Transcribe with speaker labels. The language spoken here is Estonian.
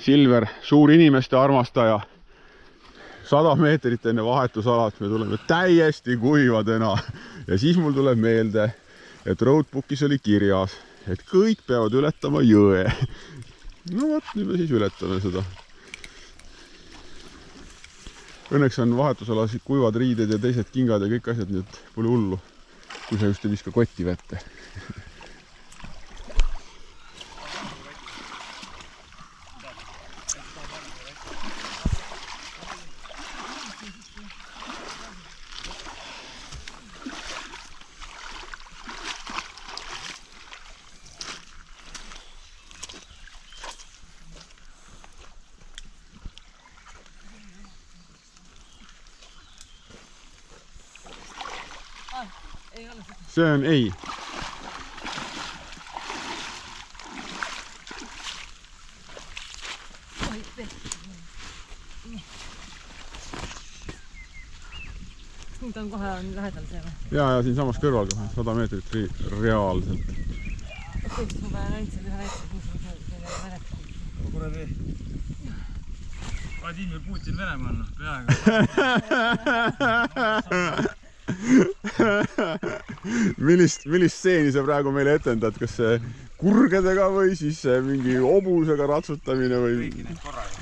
Speaker 1: Silver, suur inimeste armastaja. 100 meetrit enne vahetusalat me tuleme täiesti kuivadena. Ja siis mul tuleb meelde, et roadbookis oli kirjas, et kõik peavad ületama jõe. No võt, nüüd me siis ületame seda. Õnneks on vahetusalas kuivad riided ja teised kingad ja kõik asjad, nii et pole hullu, kui sa just ei viska kotti vette. See on ei.
Speaker 2: Nüüd on kohe lähedal see või?
Speaker 1: Ja siin samas kõrval kohe 100 meetrit reaalselt.
Speaker 2: Okei, siis ma pean näitsin ühe väikse
Speaker 3: kuradi. Vladimir Putin Venemaal, peaaegu.
Speaker 1: Millist stseeni sa praegu meile etendad? Kas see kurgedega või siis mingi hobusega ratsutamine või?
Speaker 3: Kõiki neid korraga.